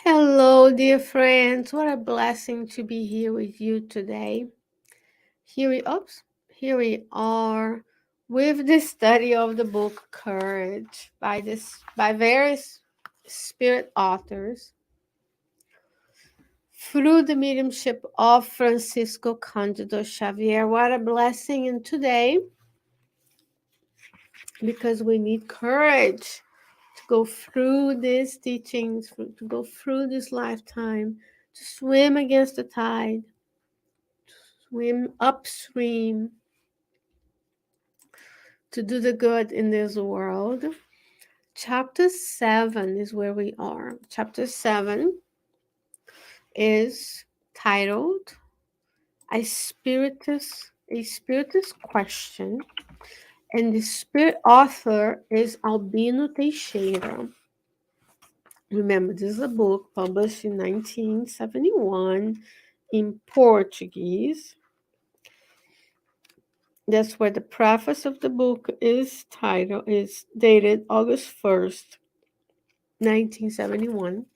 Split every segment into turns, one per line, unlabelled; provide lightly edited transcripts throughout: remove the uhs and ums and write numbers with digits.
Hello, dear friends. What a blessing to be here with you today. Here we are with the study of the book Courage by various spirit authors through the mediumship of Francisco Cândido Xavier. What a blessing! And today, because we need courage to go through these teachings, to go through this lifetime, to swim against the tide, swim upstream, to do the good in this world. Chapter 7 is where we are. Chapter 7 is titled a spiritist question, and the spirit author is Albino Teixeira. Remember, this is a book published in 1971 in Portuguese. That's where the preface of the book is dated August 1st, 1971.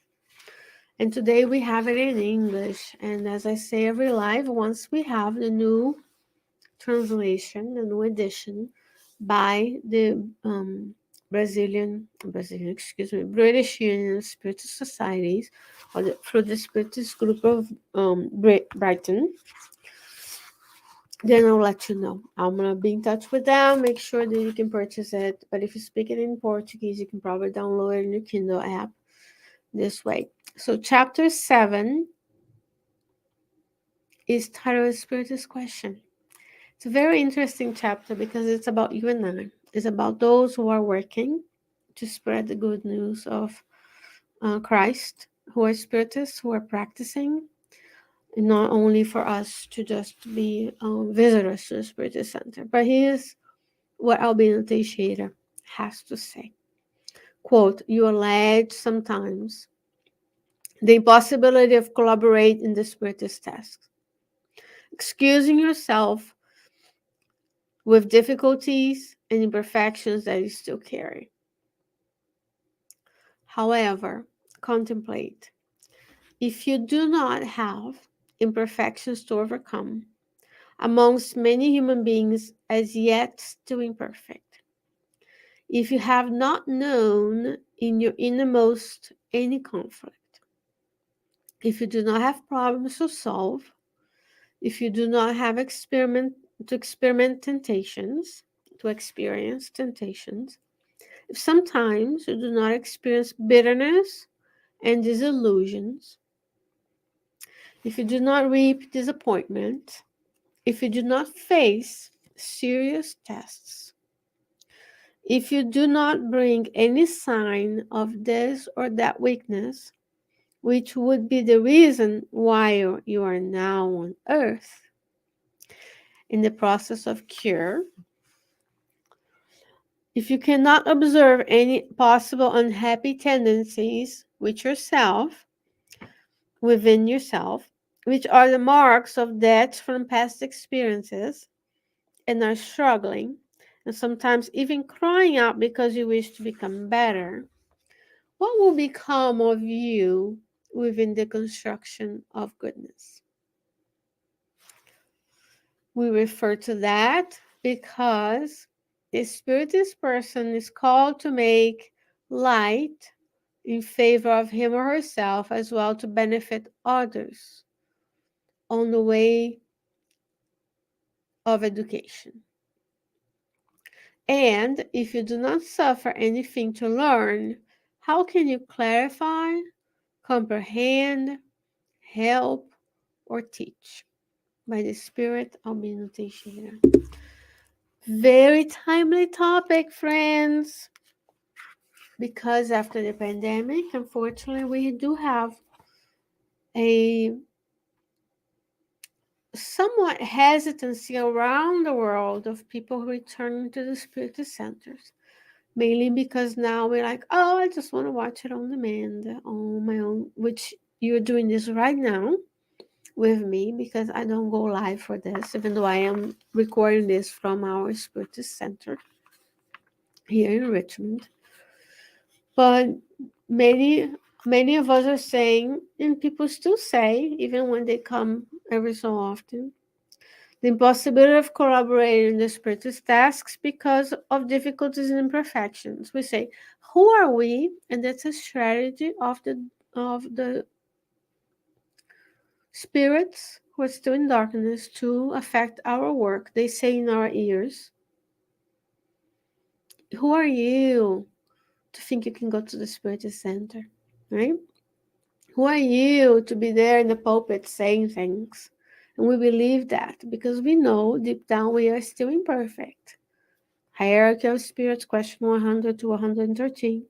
And today we have it in English. And as I say every live, once we have the new translation, the new edition by the British Union of Spiritist Societies, through the Spiritist group of Brighton, then I'll let you know. I'm going to be in touch with them, make sure that you can purchase it. But if you speak it in Portuguese, you can probably download it in your Kindle app this way. So chapter 7 is titled Spiritist Question. It's a very interesting chapter because it's about you and I. It's about those who are working to spread the good news of Christ, who are spiritists, who are practicing, and not only for us to just be visitors to the Spiritist Center. But here's what Albino Teixeira has to say. Quote, you allege sometimes the impossibility of collaborating in the Spiritist tasks, excusing yourself with difficulties and imperfections that you still carry. However, contemplate, if you do not have imperfections to overcome, amongst many human beings as yet still imperfect, if you have not known in your innermost any conflict, if you do not have problems to solve, if you do not have to experience temptations, if sometimes you do not experience bitterness and disillusions, if you do not reap disappointment, if you do not face serious tests, if you do not bring any sign of this or that weakness, which would be the reason why you are now on earth in the process of cure, if you cannot observe any possible unhappy tendencies within yourself, which are the marks of death from past experiences, and are struggling, and sometimes even crying out because you wish to become better, what will become of you within the construction of goodness? We refer to that because a spiritist person is called to make light in favor of him or herself, as well to benefit others on the way of education. And if you do not suffer anything to learn, how can you clarify, comprehend, help, or teach? By the Spirit Albino Teixeira. Very timely topic, friends, because after the pandemic, unfortunately, we do have a somewhat hesitancy around the world of people returning to the Spiritist centers. Mainly because now we're like, oh, I just want to watch it on demand on my own, which you're doing this right now with me because I don't go live for this, even though I am recording this from our Spiritist Center here in Richmond. But many Many of us are saying, and people still say, even when they come every so often, the impossibility of collaborating in the spiritist tasks because of difficulties and imperfections. We say, who are we? And that's a strategy of the spirits who are still in darkness to affect our work. They say in our ears, who are you to think you can go to the spiritist center? Right? Who are you to be there in the pulpit saying things? And we believe that because we know deep down we are still imperfect. Hierarchy of Spirits, question 100 to 113.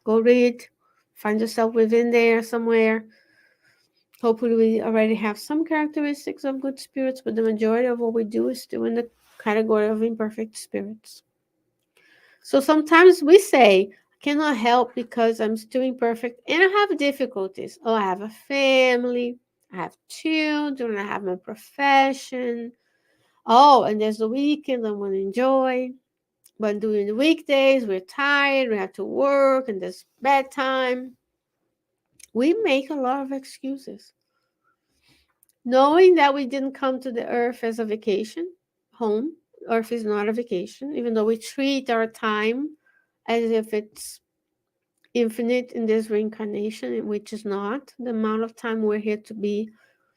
Go read. Find yourself within there somewhere. Hopefully, we already have some characteristics of good spirits, but the majority of what we do is still in the category of imperfect spirits. So sometimes we say, I cannot help because I'm still imperfect and I have difficulties. Oh, I have a family, I have children, I have my profession. Oh, and there's the weekend I want to enjoy. But during the weekdays, we're tired, we have to work, and there's bedtime. We make a lot of excuses. Knowing that we didn't come to the earth as a vacation, home, earth is not a vacation, even though we treat our time as if it's infinite in this reincarnation, which is not. The amount of time we're here to be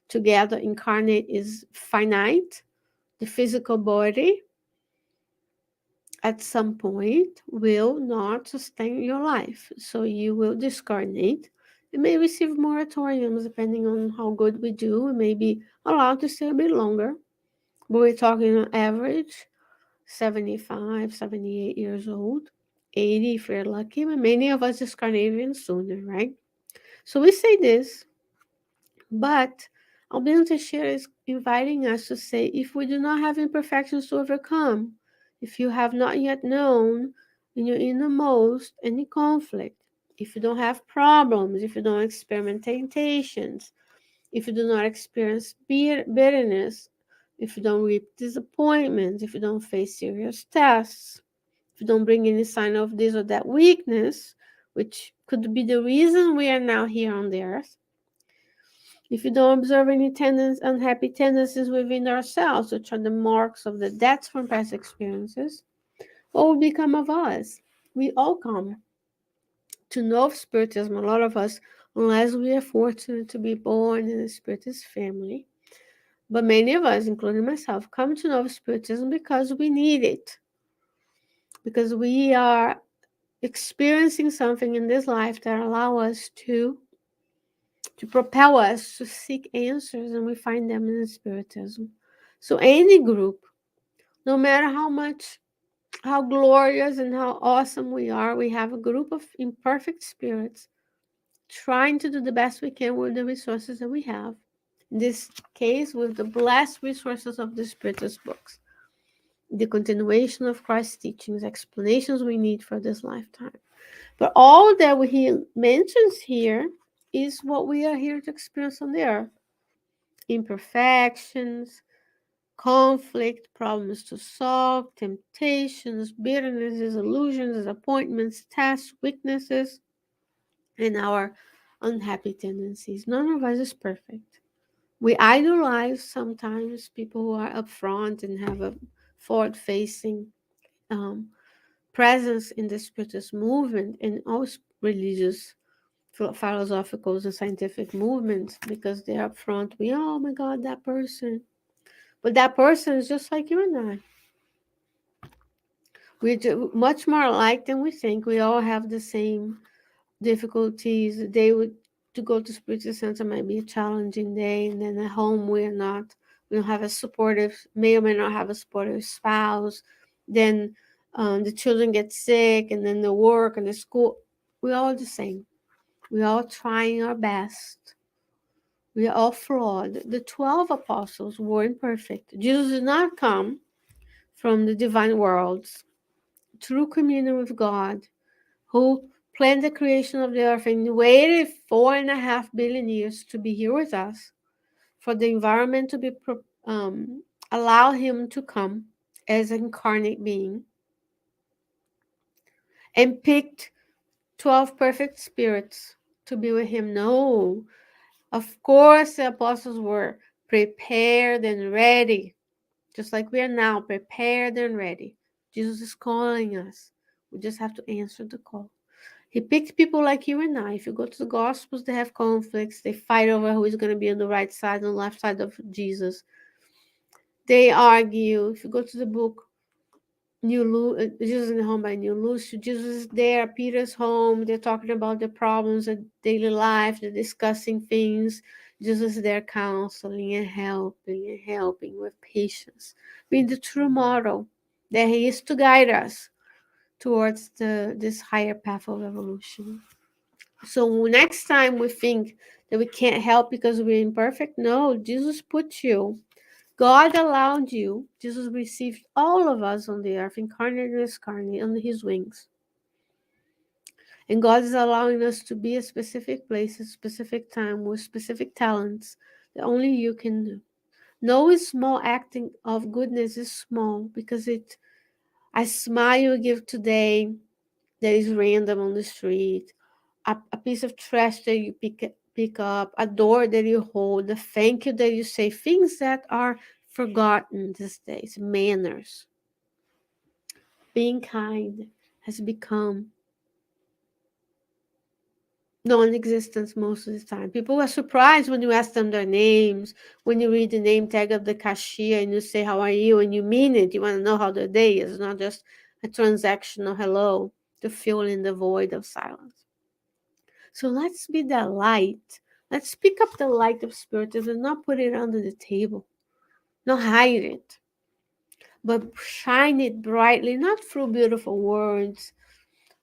together incarnate is finite. The physical body at some point will not sustain your life. So you will discarnate. You may receive moratoriums depending on how good we do. We may be allowed to stay a bit longer. But we're talking on average 75, 78 years old, 80 if we're lucky, but many of us discarnate even sooner, right? So we say this, but Albino Teixeira is inviting us to say, if we do not have imperfections to overcome, if you have not yet known in your innermost any conflict, if you don't have problems, if you don't experience temptations, if you do not experience bitterness, if you don't reap disappointments, if you don't face serious tests, if you don't bring any sign of this or that weakness, which could be the reason we are now here on the earth, if you don't observe any unhappy tendencies within ourselves, which are the marks of the debts from past experiences, what will become of us? We all come to know Spiritism, a lot of us, unless we are fortunate to be born in a Spiritist family. But many of us, including myself, come to know Spiritism because we need it, because we are experiencing something in this life that allow us to propel us to seek answers, and we find them in Spiritism. So any group, no matter how glorious and how awesome we are, we have a group of imperfect spirits trying to do the best we can with the resources that we have. In this case, with the blessed resources of the Spiritist books, the continuation of Christ's teachings, explanations we need for this lifetime. But all that he mentions here is what we are here to experience on the earth. Imperfections, conflict, problems to solve, temptations, bitternesses, illusions, disappointments, tests, weaknesses, and our unhappy tendencies. None of us is perfect. We idolize sometimes people who are upfront and have a forward facing um, presence in the Spiritist movement and all religious, philosophical, and scientific movements because they're up front. Oh my God, that person. But that person is just like you and I. We're much more alike than we think. We all have the same difficulties. The day to go to spiritual center might be a challenging day, and then at home we're not. We don't have a supportive, may or may not have a supportive spouse. Then the children get sick, and then the work and the school. We're all the same. We're all trying our best. We are all flawed. The 12 apostles were imperfect. Jesus did not come from the divine worlds, true communion with God, who planned the creation of the earth and waited 4.5 billion years to be here with us, for the environment to be allow him to come as an incarnate being, and picked 12 perfect spirits to be with him? No. Of course, the apostles were prepared and ready, just like we are now, prepared and ready. Jesus is calling us. We just have to answer the call. He picked people like you and I. If you go to the Gospels, they have conflicts. They fight over who is going to be on the right side and the left side of Jesus. They argue. If you go to the book Jesus in the Home by New Lucy, Jesus is there at Peter's home. They're talking about the problems of daily life. They're discussing things. Jesus is there counseling and helping with patience, being the true model that he is to guide us towards this higher path of evolution. So next time we think that we can't help because we're imperfect, no, Jesus put you. God allowed you. Jesus received all of us on the earth, incarnate and discarnate, under his wings. And God is allowing us to be a specific place, a specific time, with specific talents that only you can do. No small acting of goodness is small because a smile you give today that is random on the street, a piece of trash that you pick up, a door that you hold, a thank you that you say, things that are forgotten these days, manners. Being kind has become non-existence most of the time. People are surprised when you ask them their names, when you read the name tag of the cashier and you say, how are you? And you mean it. You want to know how their day is, not just a transactional hello to fill in the void of silence. So let's be the light. Let's pick up the light of Spiritism and not put it under the table, not hide it, but shine it brightly, not through beautiful words,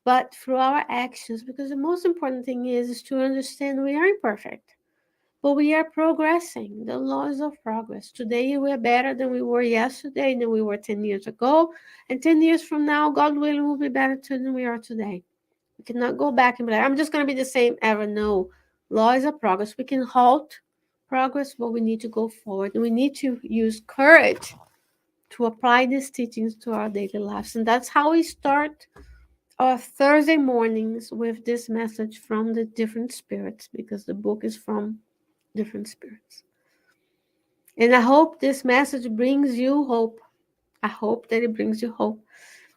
but through our actions. Because the most important thing is to understand we are imperfect, but we are progressing. The laws of progress. Today we are better than we were yesterday, than we were 10 years ago. And 10 years from now, God willing, we'll be better than we are today. We cannot go back and be like, I'm just going to be the same ever. No. Law is a progress. We can halt progress, but we need to go forward. And we need to use courage to apply these teachings to our daily lives. And that's how we start our Thursday mornings with this message from the different spirits, because the book is from different spirits. And I hope this message brings you hope. I hope that it brings you hope,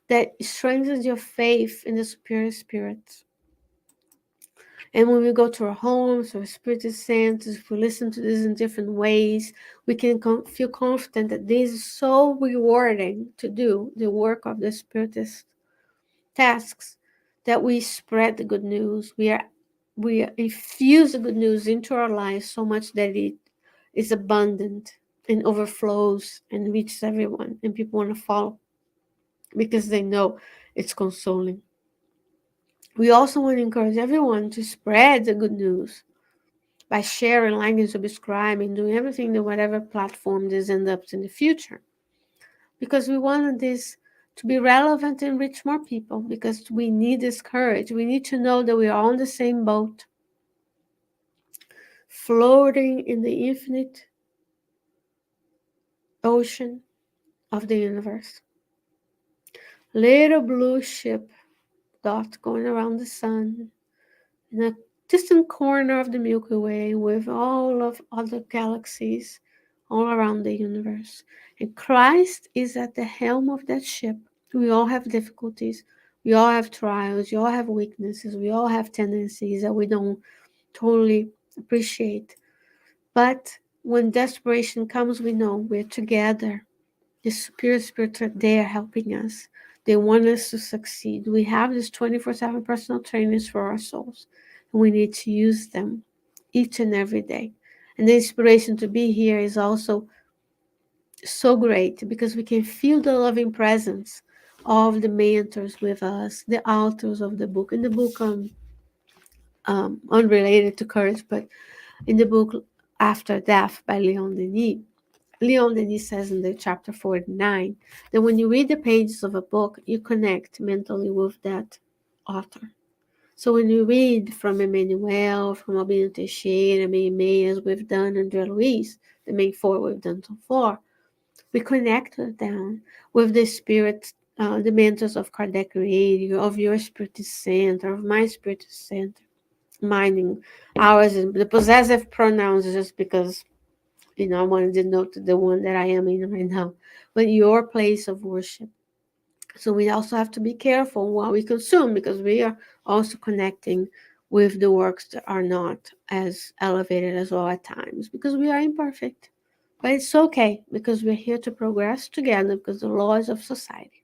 that it strengthens your faith in the superior spirits. And when we go to our homes or Spiritist centers, if we listen to this in different ways, we can feel confident that this is so rewarding to do the work of the Spiritist tasks, that we spread the good news. We infuse the good news into our lives so much that it is abundant and overflows and reaches everyone, and people want to follow because they know it's consoling. We also want to encourage everyone to spread the good news by sharing, liking, subscribing, doing everything to whatever platform this ends up in the future. Because we want this to be relevant and reach more people, because we need this courage. We need to know that we are on the same boat, floating in the infinite ocean of the universe. Little blue ship dot going around the sun in a distant corner of the Milky Way, with all of other galaxies all around the universe. And Christ is at the helm of that ship. We all have difficulties. We all have trials. We all have weaknesses. We all have tendencies that we don't totally appreciate. But when desperation comes, we know we're together. The superior spirits are there helping us. They want us to succeed. We have these 24/7 personal trainings for our souls, and we need to use them each and every day. And the inspiration to be here is also so great, because we can feel the loving presence of the mentors with us, the authors of the book. In the book, unrelated to courage, but in the book After Death by Leon Denis says in the chapter 49 that when you read the pages of a book, you connect mentally with that author. So when you read from Emmanuel, from Albino Teixeira, May, as we've done under Luis, the main four we've done so far, we connect with them, with the spirit, the mentors of Kardec Radio, of your Spiritist Center, of my Spiritist Center. minding ours. The possessive pronouns is just because, I wanted to denote the one that I am in right now, but your place of worship. So we also have to be careful what we consume, because we are also connecting with the works that are not as elevated as well at times, because we are imperfect. But it's okay, because we're here to progress together, because the laws of society.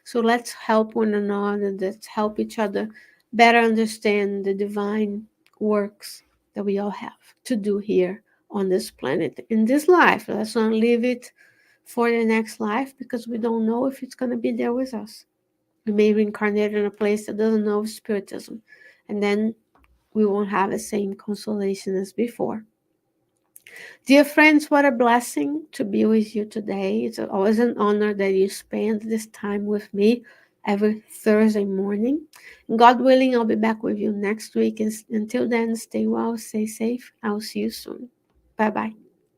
So let's help one another, let's help each other better understand the divine works that we all have to do here on this planet, in this life. Let's not leave it for the next life, because we don't know if it's going to be there with us. We may reincarnate in a place that doesn't know Spiritism, and then we won't have the same consolation as before. Dear friends, what a blessing to be with you today. It's always an honor that you spend this time with me every Thursday morning. And God willing, I'll be back with you next week. And until then, stay well, stay safe. I'll see you soon. Bye bye.